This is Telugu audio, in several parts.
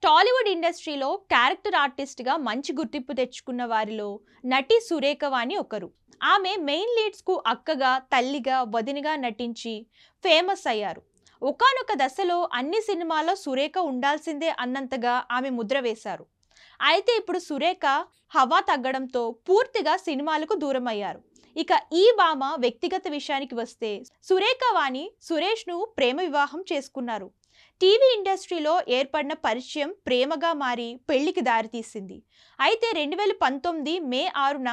టాలీవుడ్ ఇండస్ట్రీలో క్యారెక్టర్ ఆర్టిస్ట్గా మంచి గుర్తింపు తెచ్చుకున్న వారిలో నటి సురేఖ వాణి ఒకరు. ఆమె మెయిన్ లీడ్స్కు అక్కగా, తల్లిగా, వదినగా నటించి ఫేమస్ అయ్యారు. ఒకానొక దశలో అన్ని సినిమాల్లో సురేఖ ఉండాల్సిందే అన్నంతగా ఆమె ముద్ర వేశారు. అయితే ఇప్పుడు సురేఖ హవా తగ్గడంతో పూర్తిగా సినిమాలకు దూరం అయ్యారు. ఇక ఈ భామ వ్యక్తిగత విషయానికి వస్తే సురేఖ వాణి సురేష్ను ప్రేమ వివాహం చేసుకున్నారు. టీవీ ఇండస్ట్రీలో ఏర్పడిన పరిచయం ప్రేమగా మారి పెళ్లికి దారితీసింది. అయితే 2019 మే 6న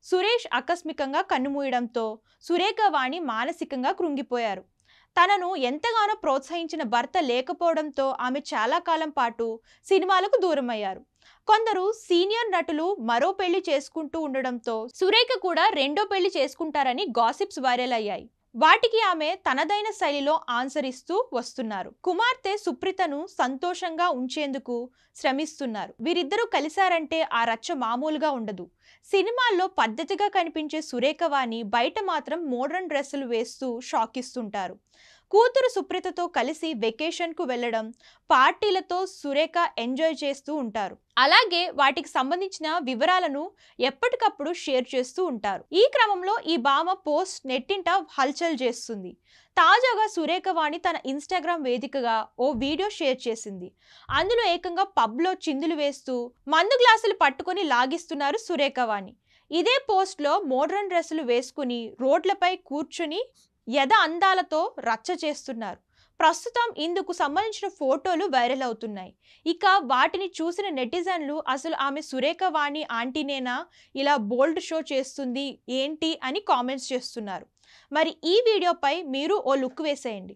సురేష్ ఆకస్మికంగా కన్నుమూయడంతో సురేఖ వాణి మానసికంగా కృంగిపోయారు. తనను ఎంతగానో ప్రోత్సహించిన భర్త లేకపోవడంతో ఆమె చాలా కాలం పాటు సినిమాలకు దూరమయ్యారు. కొందరు సీనియర్ నటులు మరో పెళ్లి చేసుకుంటూ ఉండడంతో సురేఖ కూడా రెండో పెళ్లి చేసుకుంటారని గాసిప్స్ వైరల్ అయ్యాయి. వాటికి ఆమె తనదైన శైలిలో ఆన్సర్ ఇస్తూ వస్తున్నారు. కుమార్తె సుప్రీతను సంతోషంగా ఉంచేందుకు శ్రమిస్తున్నారు. వీరిద్దరూ కలిశారంటే ఆ రచ్చ మామూలుగా ఉండదు. సినిమాల్లో పద్ధతిగా కనిపించే సురేఖ వాణి బయట మాత్రం మోడర్న్ డ్రెస్సులు వేస్తూ షాక్ ఇస్తుంటారు. కూతురు సుప్రీతతో కలిసి వెకేషన్కు వెళ్లడం, పార్టీలతో సురేఖ ఎంజాయ్ చేస్తూ ఉంటారు. అలాగే వాటికి సంబంధించిన వివరాలను ఎప్పటికప్పుడు షేర్ చేస్తూ ఉంటారు. ఈ క్రమంలో ఈ భామ పోస్ట్ నెట్టింట హల్చల్ చేస్తుంది. తాజాగా సురేఖ వాణి తన ఇన్స్టాగ్రామ్ వేదికగా ఓ వీడియో షేర్ చేసింది. అందులో ఏకంగా పబ్లో చిందులు వేస్తూ మందు గ్లాసులు పట్టుకొని లాగిస్తున్నారు సురేఖ వాణి. ఇదే పోస్ట్లో మోడ్రన్ డ్రెస్సులు వేసుకుని రోడ్లపై కూర్చుని యథ అందాలతో రచ్చ చేస్తున్నారు. ప్రస్తుతం ఇందుకు సంబంధించిన ఫోటోలు వైరల్ అవుతున్నాయి. ఇక వాటిని చూసిన నెటిజన్లు అసలు ఆమె సురేఖ వాణి ఆంటీనేనా ఇలా బోల్డ్ షో చేస్తుంది ఏంటి అని కామెంట్స్ చేస్తున్నారు. మరి ఈ వీడియోపై మీరు ఓ లుక్ వేసేయండి.